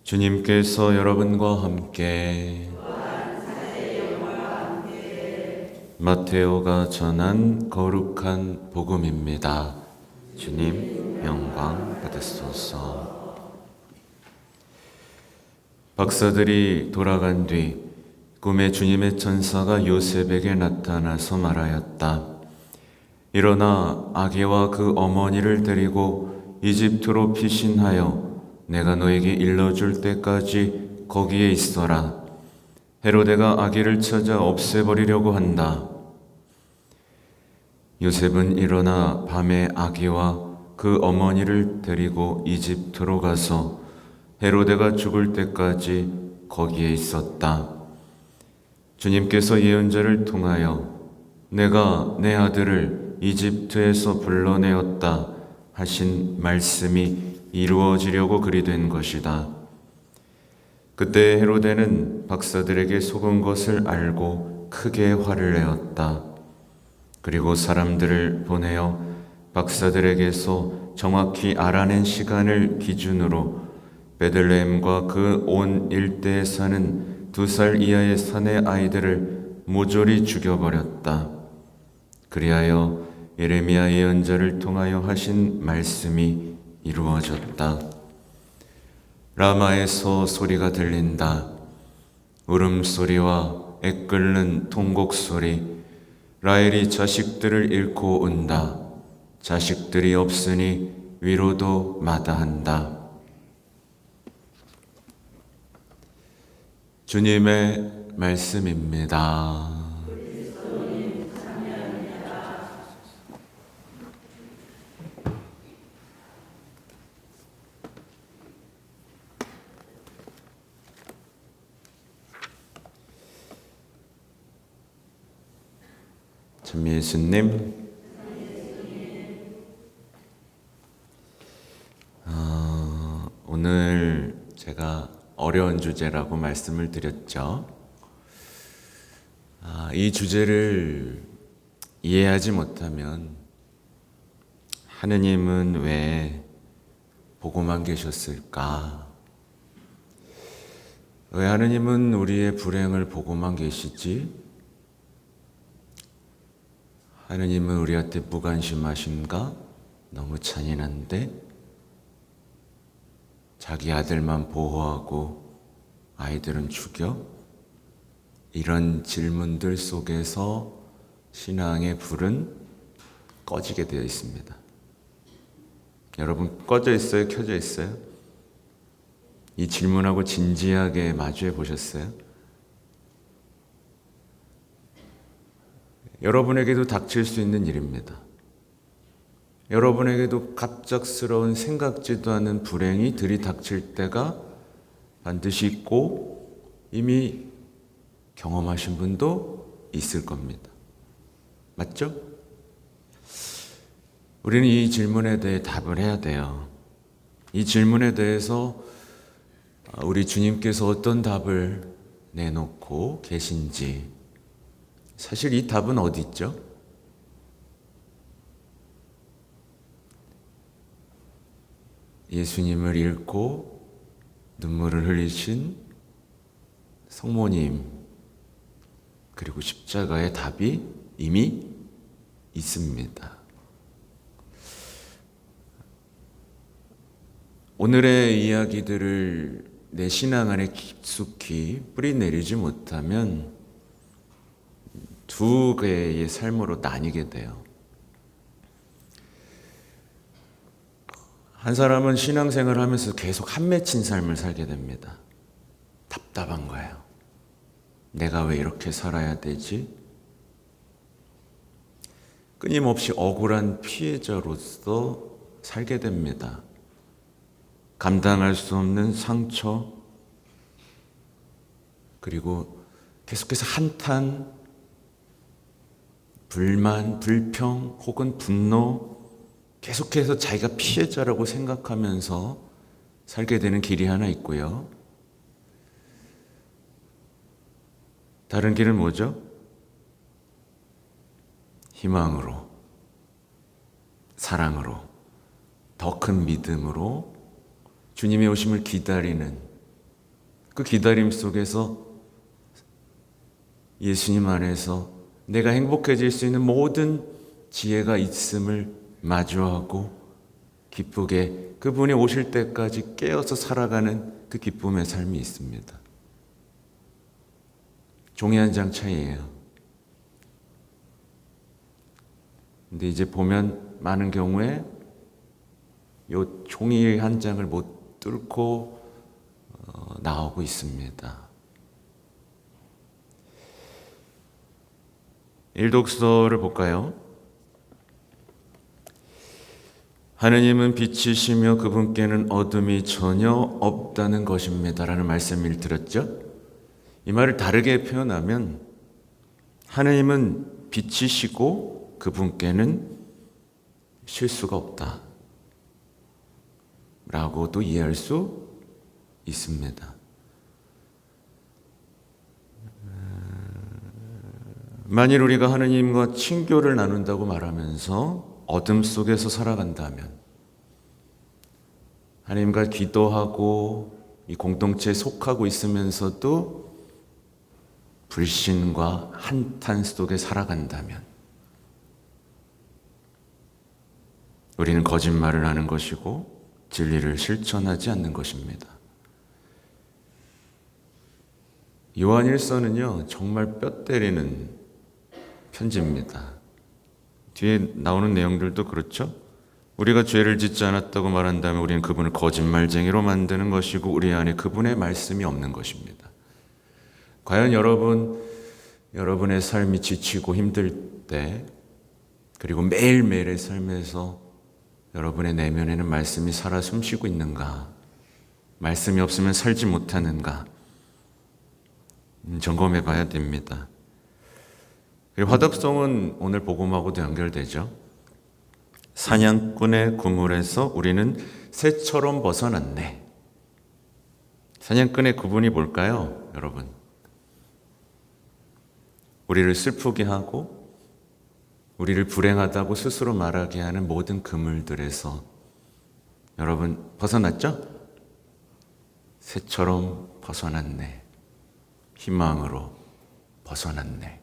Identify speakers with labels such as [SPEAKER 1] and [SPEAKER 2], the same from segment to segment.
[SPEAKER 1] 주님께서 여러분과 함께 마테오가 전한 거룩한 복음입니다. 주님 영광 받으소서. 박사들이 돌아간 뒤 꿈에 주님의 천사가 요셉에게 나타나서 말하였다. 일어나 아기와 그 어머니를 데리고 이집트로 피신하여 내가 너에게 일러줄 때까지 거기에 있어라. 헤로데가 아기를 찾아 없애버리려고 한다. 요셉은 일어나 밤에 아기와 그 어머니를 데리고 이집트로 가서 헤로데가 죽을 때까지 거기에 있었다. 주님께서 예언자를 통하여 내가 내 아들을 이집트에서 불러내었다 하신 말씀이 이루어지려고 그리 된 것이다. 그때 헤로데는 박사들에게 속은 것을 알고 크게 화를 내었다. 그리고 사람들을 보내어 박사들에게서 정확히 알아낸 시간을 기준으로 베들레헴과 그 온 일대에 사는 2살 이하의 사내 아이들을 모조리 죽여버렸다. 그리하여 예레미야 예언자를 통하여 하신 말씀이 이루어졌다. 라마에서 소리가 들린다. 울음소리와 애끓는 통곡소리. 라헬이 자식들을 잃고 온다. 자식들이 없으니 위로도 마다한다. 주님의 말씀입니다. 참 예수님, 오늘 제가 어려운 주제라고 말씀을 드렸죠. 이 주제를 이해하지 못하면 하느님은 왜 보고만 계셨을까? 왜 하느님은 우리의 불행을 보고만 계시지? 하느님은 우리한테 무관심하신가? 너무 잔인한데? 자기 아들만 보호하고 아이들은 죽여? 이런 질문들 속에서 신앙의 불은 꺼지게 되어 있습니다. 여러분 꺼져 있어요? 켜져 있어요? 이 질문하고 진지하게 마주해 보셨어요? 여러분에게도 닥칠 수 있는 일입니다. 여러분에게도 갑작스러운 생각지도 않은 불행이 들이닥칠 때가 반드시 있고 이미 경험하신 분도 있을 겁니다. 맞죠? 우리는 이 질문에 대해 답을 해야 돼요. 이 질문에 대해서 우리 주님께서 어떤 답을 내놓고 계신지, 사실 이 답은 어디 있죠? 예수님을 잃고 눈물을 흘리신 성모님, 그리고 십자가의 답이 이미 있습니다. 오늘의 이야기들을 내 신앙 안에 깊숙이 뿌리내리지 못하면 두 개의 삶으로 나뉘게 돼요. 한 사람은 신앙생활을 하면서 계속 한 맺힌 삶을 살게 됩니다. 답답한 거예요. 내가 왜 이렇게 살아야 되지? 끊임없이 억울한 피해자로서 살게 됩니다. 감당할 수 없는 상처, 그리고 계속해서 한탄, 불만, 불평 혹은 분노, 계속해서 자기가 피해자라고 생각하면서 살게 되는 길이 하나 있고요. 다른 길은 뭐죠? 희망으로, 사랑으로, 더 큰 믿음으로 주님의 오심을 기다리는 그 기다림 속에서 예수님 안에서 내가 행복해질 수 있는 모든 지혜가 있음을 마주하고 기쁘게 그분이 오실 때까지 깨어서 살아가는 그 기쁨의 삶이 있습니다. 종이 한 장 차이예요. 근데 이제 보면 많은 경우에 요 종이 한 장을 못 뚫고 나오고 있습니다. 일독서를 볼까요? 하느님은 빛이시며 그분께는 어둠이 전혀 없다는 것입니다 라는 말씀을 들었죠? 이 말을 다르게 표현하면 하느님은 빛이시고 그분께는 실수가 없다 라고도 이해할 수 있습니다. 만일 우리가 하느님과 친교를 나눈다고 말하면서 어둠 속에서 살아간다면, 하나님과 기도하고 이 공동체에 속하고 있으면서도 불신과 한탄 속에 살아간다면 우리는 거짓말을 하는 것이고 진리를 실천하지 않는 것입니다. 요한일서는요 정말 뼈 때리는 편지입니다. 뒤에 나오는 내용들도 그렇죠. 우리가 죄를 짓지 않았다고 말한다면 우리는 그분을 거짓말쟁이로 만드는 것이고 우리 안에 그분의 말씀이 없는 것입니다. 과연 여러분의 삶이 지치고 힘들 때, 그리고 매일매일의 삶에서 여러분의 내면에는 말씀이 살아 숨쉬고 있는가? 말씀이 없으면 살지 못하는가? 점검해 봐야 됩니다. 그리고 화덕성은 오늘 복음하고도 연결되죠. 사냥꾼의 구물에서 우리는 새처럼 벗어났네. 사냥꾼의 구분이 뭘까요, 여러분? 우리를 슬프게 하고 우리를 불행하다고 스스로 말하게 하는 모든 그물들에서 여러분 벗어났죠? 새처럼 벗어났네. 희망으로 벗어났네.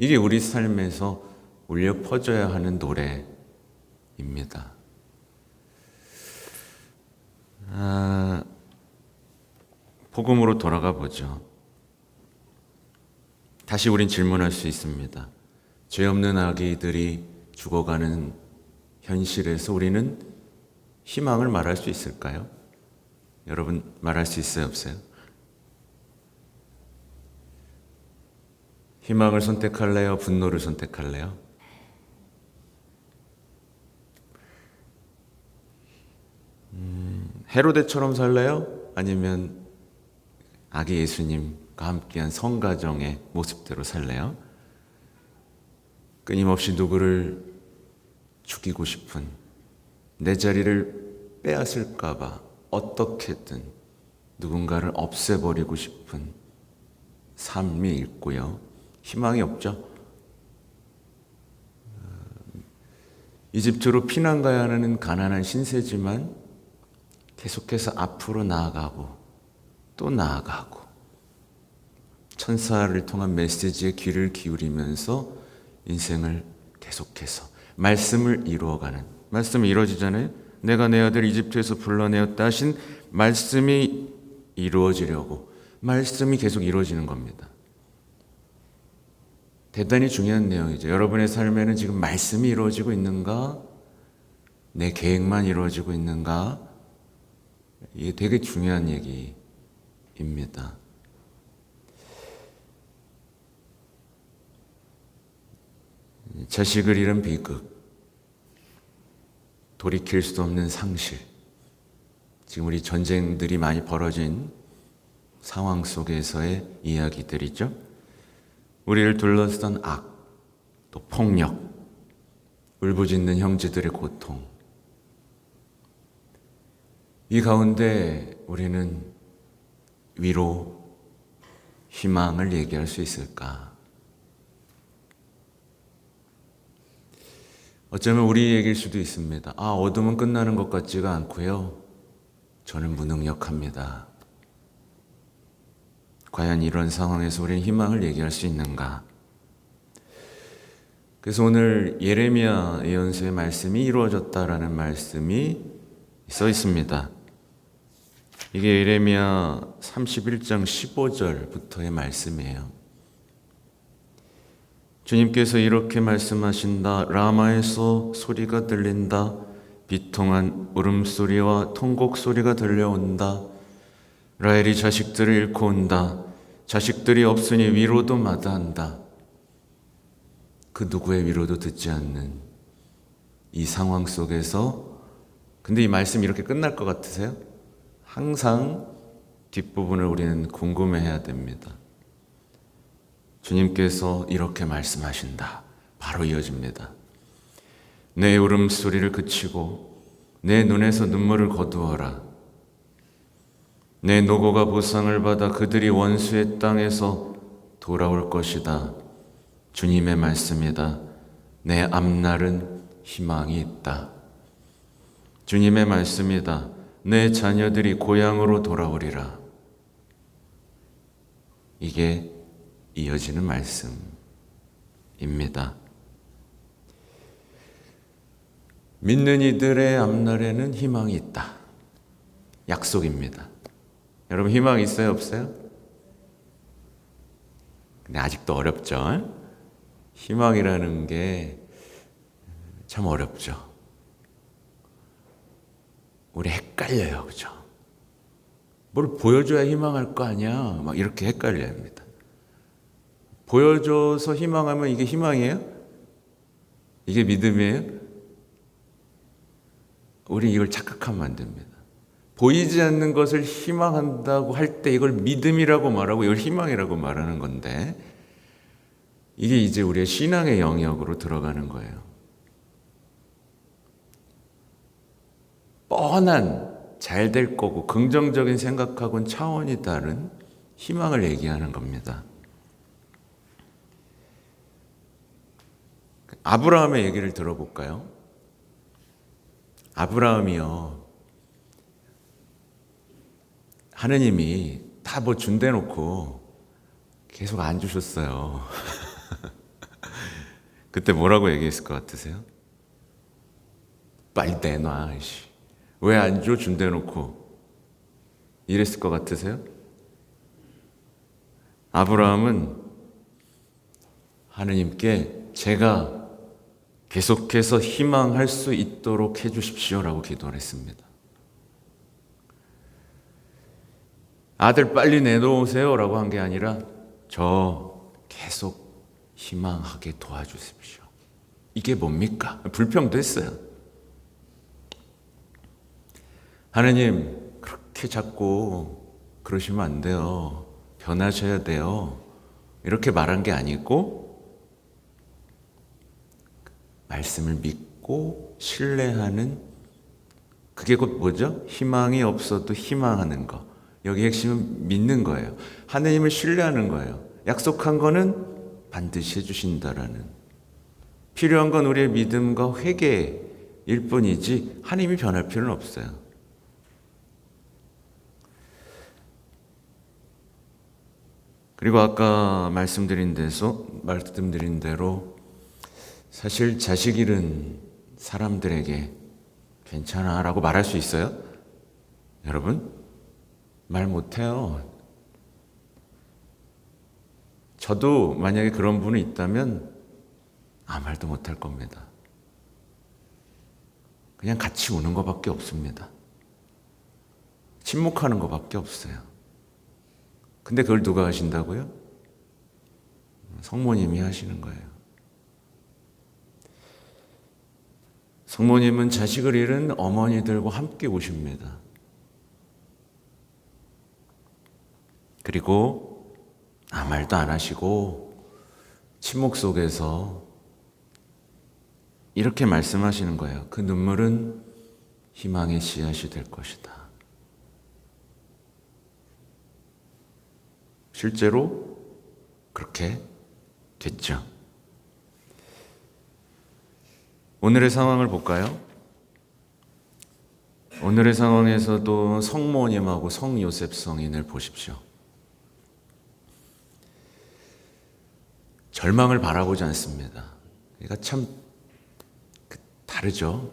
[SPEAKER 1] 이게 우리 삶에서 울려 퍼져야 하는 노래입니다. 복음으로 돌아가 보죠. 다시 우린 질문할 수 있습니다. 죄 없는 아기들이 죽어가는 현실에서 우리는 희망을 말할 수 있을까요? 여러분 말할 수 있어요, 없어요? 희망을 선택할래요? 분노를 선택할래요? 헤로데처럼 살래요? 아니면 아기 예수님과 함께한 성가정의 모습대로 살래요? 끊임없이 누구를 죽이고 싶은, 내 자리를 빼앗을까 봐 어떻게든 누군가를 없애버리고 싶은 삶이 있고요. 희망이 없죠. 이집트로 피난 가야 하는 가난한 신세지만 계속해서 앞으로 나아가고 또 나아가고 천사를 통한 메시지에 귀를 기울이면서 인생을 계속해서 말씀을 이루어가는, 말씀이 이루어지잖아요. 내가 내 아들 이집트에서 불러내었다 하신 말씀이 이루어지려고 말씀이 계속 이루어지는 겁니다. 대단히 중요한 내용이죠. 여러분의 삶에는 지금 말씀이 이루어지고 있는가? 내 계획만 이루어지고 있는가? 이게 되게 중요한 얘기입니다. 자식을 잃은 비극, 돌이킬 수 없는 상실, 지금 우리 전쟁들이 많이 벌어진 상황 속에서의 이야기들이죠. 우리를 둘러싼 악, 또 폭력, 울부짖는 형제들의 고통, 이 가운데 우리는 위로, 희망을 얘기할 수 있을까? 어쩌면 우리 얘기일 수도 있습니다. 어둠은 끝나는 것 같지가 않고요. 저는 무능력합니다. 과연 이런 상황에서 우리는 희망을 얘기할 수 있는가? 그래서 오늘 예레미야 예언서의 말씀이 이루어졌다라는 말씀이 써 있습니다. 이게 예레미야 31장 15절부터의 말씀이에요. 주님께서 이렇게 말씀하신다. 라마에서 소리가 들린다. 비통한 울음소리와 통곡소리가 들려온다. 라헬이 자식들을 잃고 온다. 자식들이 없으니 위로도 마다한다. 그 누구의 위로도 듣지 않는 이 상황 속에서, 근데 이 말씀이 이렇게 끝날 것 같으세요? 항상 뒷부분을 우리는 궁금해해야 됩니다. 주님께서 이렇게 말씀하신다. 바로 이어집니다. 내 울음소리를 그치고 내 눈에서 눈물을 거두어라. 내 노고가 보상을 받아 그들이 원수의 땅에서 돌아올 것이다. 주님의 말씀이다. 내 앞날은 희망이 있다. 주님의 말씀이다. 내 자녀들이 고향으로 돌아오리라. 이게 이어지는 말씀입니다. 믿는 이들의 앞날에는 희망이 있다. 약속입니다. 여러분 희망 있어요, 없어요? 근데 아직도 어렵죠? 희망이라는 게 참 어렵죠. 우리 헷갈려요, 그죠? 뭘 보여줘야 희망할 거 아니야? 막 이렇게 헷갈려야 합니다. 보여줘서 희망하면 이게 희망이에요? 이게 믿음이에요? 우리 이걸 착각하면 안 됩니다. 보이지 않는 것을 희망한다고 할 때 이걸 믿음이라고 말하고 이걸 희망이라고 말하는 건데, 이게 이제 우리의 신앙의 영역으로 들어가는 거예요. 뻔한 잘 될 거고 긍정적인 생각하고는 차원이 다른 희망을 얘기하는 겁니다. 아브라함의 얘기를 들어볼까요? 아브라함이요, 하느님이 다 뭐 준대 놓고 계속 안 주셨어요. 그때 뭐라고 얘기했을 것 같으세요? 빨리 내놔. 왜 안 줘? 준대 놓고. 이랬을 것 같으세요? 아브라함은 하느님께 제가 계속해서 희망할 수 있도록 해주십시오라고 기도를 했습니다. 아들 빨리 내놓으세요라고 한 게 아니라 저 계속 희망하게 도와주십시오. 이게 뭡니까? 불평도 했어요. 하느님 그렇게 자꾸 그러시면 안 돼요. 변하셔야 돼요. 이렇게 말한 게 아니고 말씀을 믿고 신뢰하는, 그게 곧 뭐죠? 희망이 없어도 희망하는 거. 여기 핵심은 믿는 거예요. 하느님을 신뢰하는 거예요. 약속한 거는 반드시 해주신다라는. 필요한 건 우리의 믿음과 회개일 뿐이지 하느님이 변할 필요는 없어요. 그리고 아까 말씀드린 대로 사실 자식 잃은 사람들에게 괜찮아 라고 말할 수 있어요? 여러분? 말 못해요. 저도 만약에 그런 분이 있다면 아무 말도 못할 겁니다. 그냥 같이 우는 것밖에 없습니다. 침묵하는 것밖에 없어요. 근데 그걸 누가 하신다고요? 성모님이 하시는 거예요. 성모님은 자식을 잃은 어머니들과 함께 오십니다. 그리고 아무 말도 안 하시고 침묵 속에서 이렇게 말씀하시는 거예요. 그 눈물은 희망의 씨앗이 될 것이다. 실제로 그렇게 됐죠. 오늘의 상황을 볼까요? 오늘의 상황에서도 성모님하고 성요셉 성인을 보십시오. 절망을 바라보지 않습니다. 그러니까 참 다르죠.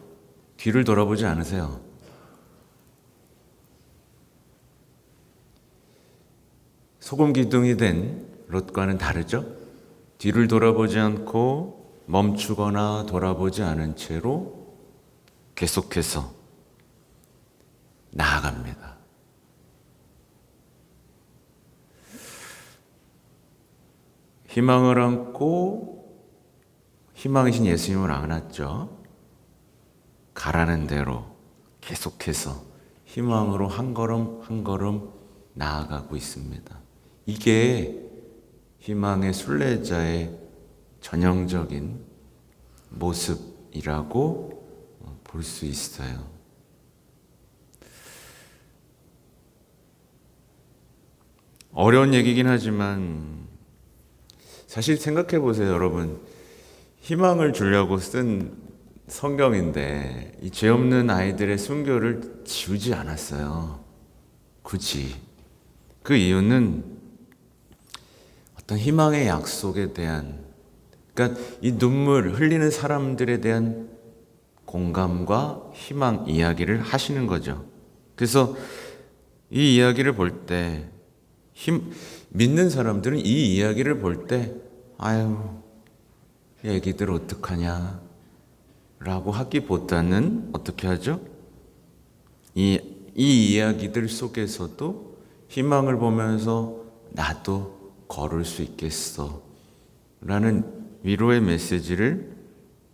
[SPEAKER 1] 뒤를 돌아보지 않으세요. 소금 기둥이 된 롯과는 다르죠. 뒤를 돌아보지 않고 멈추거나 돌아보지 않은 채로 계속해서 나아갑니다. 희망을 안고 희망이신 예수님을 안았죠. 가라는 대로 계속해서 희망으로 한 걸음 한 걸음 나아가고 있습니다. 이게 희망의 순례자의 전형적인 모습이라고 볼 수 있어요. 어려운 얘기긴 하지만 사실 생각해 보세요, 여러분. 희망을 주려고 쓴 성경인데 이 죄 없는 아이들의 순교를 지우지 않았어요. 굳이. 그 이유는 어떤 희망의 약속에 대한, 그러니까 이 눈물 흘리는 사람들에 대한 공감과 희망 이야기를 하시는 거죠. 그래서 이 이야기를 볼 때 믿는 사람들은 이 이야기를 볼 때 아유, 애기들 어떡하냐 라고 하기보다는 어떻게 하죠? 이 이야기들 속에서도 희망을 보면서 나도 걸을 수 있겠어 라는 위로의 메시지를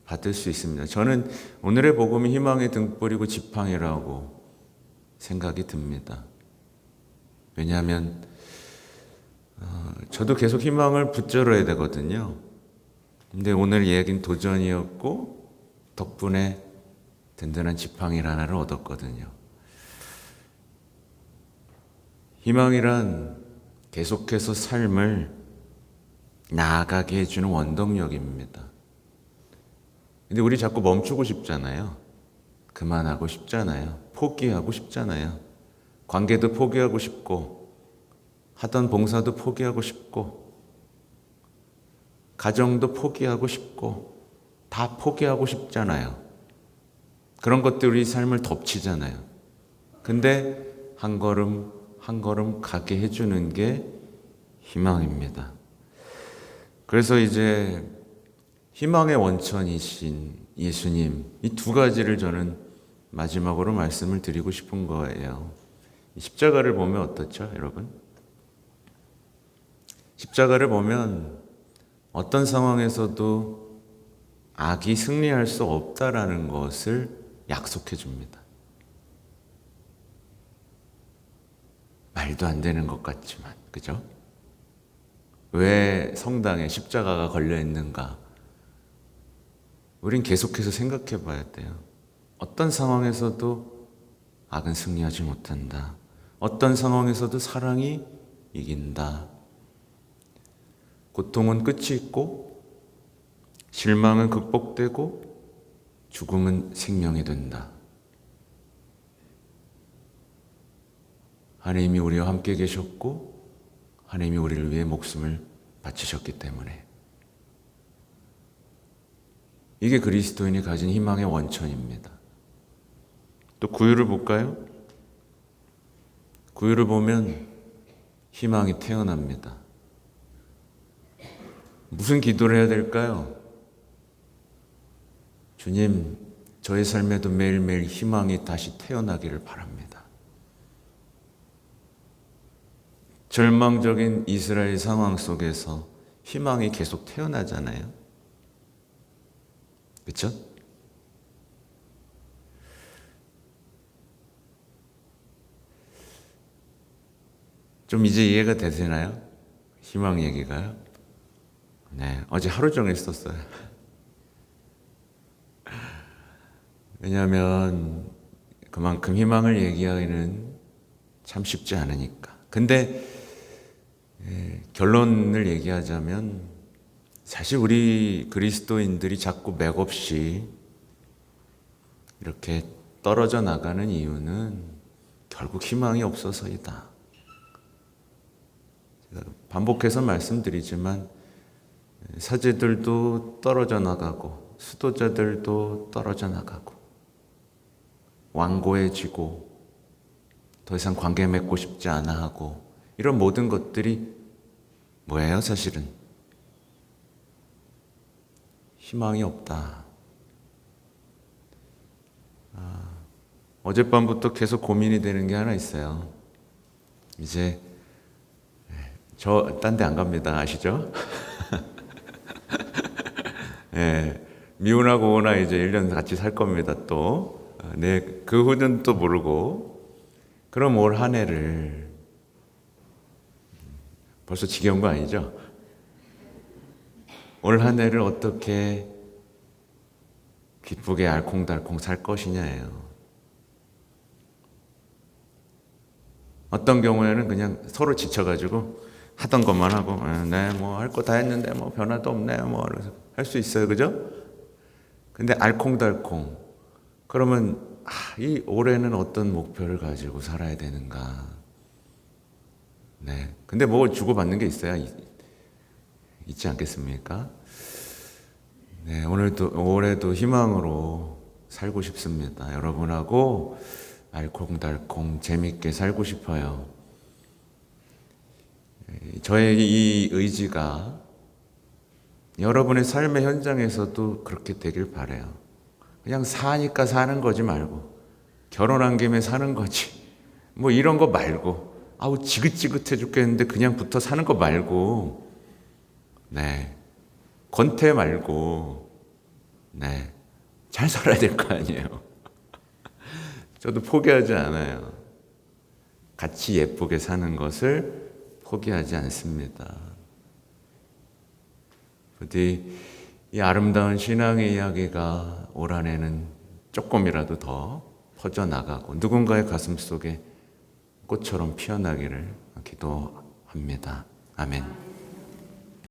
[SPEAKER 1] 받을 수 있습니다. 저는 오늘의 복음이 희망의 등불이고 지팡이라고 생각이 듭니다. 왜냐하면 저도 계속 희망을 붙들어야 되거든요. 근데 오늘 이야기는 도전이었고 덕분에 든든한 지팡이 하나를 얻었거든요. 희망이란 계속해서 삶을 나아가게 해주는 원동력입니다. 근데 우리 자꾸 멈추고 싶잖아요. 그만하고 싶잖아요. 포기하고 싶잖아요. 관계도 포기하고 싶고 하던 봉사도 포기하고 싶고 가정도 포기하고 싶고 다 포기하고 싶잖아요. 그런 것들이 우리 삶을 덮치잖아요. 근데 한 걸음 한 걸음 가게 해주는 게 희망입니다. 그래서 이제 희망의 원천이신 예수님, 이 두 가지를 저는 마지막으로 말씀을 드리고 싶은 거예요. 십자가를 보면 어떻죠, 여러분? 십자가를 보면 어떤 상황에서도 악이 승리할 수 없다라는 것을 약속해 줍니다. 말도 안 되는 것 같지만, 그죠? 왜 성당에 십자가가 걸려 있는가? 우린 계속해서 생각해 봐야 돼요. 어떤 상황에서도 악은 승리하지 못한다. 어떤 상황에서도 사랑이 이긴다. 고통은 끝이 있고, 실망은 극복되고, 죽음은 생명이 된다. 하나님이 우리와 함께 계셨고 하나님이 우리를 위해 목숨을 바치셨기 때문에 이게 그리스도인이 가진 희망의 원천입니다. 또 구유를 볼까요? 구유를 보면 희망이 태어납니다. 무슨 기도를 해야 될까요? 주님, 저의 삶에도 매일매일 희망이 다시 태어나기를 바랍니다. 절망적인 이스라엘 상황 속에서 희망이 계속 태어나잖아요. 그렇죠? 좀 이제 이해가 되시나요? 희망 얘기가요? 네, 어제 하루 종일 썼어요. 왜냐하면 그만큼 희망을 얘기하기는 참 쉽지 않으니까. 근데 결론을 얘기하자면 사실 우리 그리스도인들이 자꾸 맥없이 이렇게 떨어져 나가는 이유는 결국 희망이 없어서이다. 제가 반복해서 말씀드리지만 사제들도 떨어져 나가고 수도자들도 떨어져 나가고 완고해지고 더 이상 관계 맺고 싶지 않아 하고 이런 모든 것들이 뭐예요? 사실은 희망이 없다. 어젯밤부터 계속 고민이 되는 게 하나 있어요. 이제 저 딴 데 안 갑니다. 아시죠? 예, 미혼하고 오나 이제 1년 같이 살 겁니다. 또 그 후는 또 모르고. 그럼 올 한 해를 벌써 지겨운 거 아니죠? 올 한 해를 어떻게 기쁘게 알콩달콩 살 것이냐예요. 어떤 경우에는 그냥 서로 지쳐가지고 하던 것만 하고, 네, 뭐 할 거 다 했는데 뭐 변화도 없네, 뭐 할 수 있어요, 그죠? 근데 알콩달콩. 그러면 이 올해는 어떤 목표를 가지고 살아야 되는가? 네. 근데 뭐 주고받는 게 있어야 있지 않겠습니까? 네, 올해도 희망으로 살고 싶습니다. 여러분하고 알콩달콩 재밌게 살고 싶어요. 저의 이 의지가 여러분의 삶의 현장에서도 그렇게 되길 바라요. 그냥 사니까 사는 거지 말고, 결혼한 김에 사는 거지. 뭐 이런 거 말고, 아우 지긋지긋해 죽겠는데 그냥 붙어 사는 거 말고, 네, 권태 말고, 네, 잘 살아야 될 거 아니에요. 저도 포기하지 않아요. 같이 예쁘게 사는 것을 포기하지 않습니다. 부디 이 아름다운 신앙의 이야기가 올 한 해는 조금이라도 더 퍼져나가고 누군가의 가슴 속에 꽃처럼 피어나기를 기도합니다. 아멘.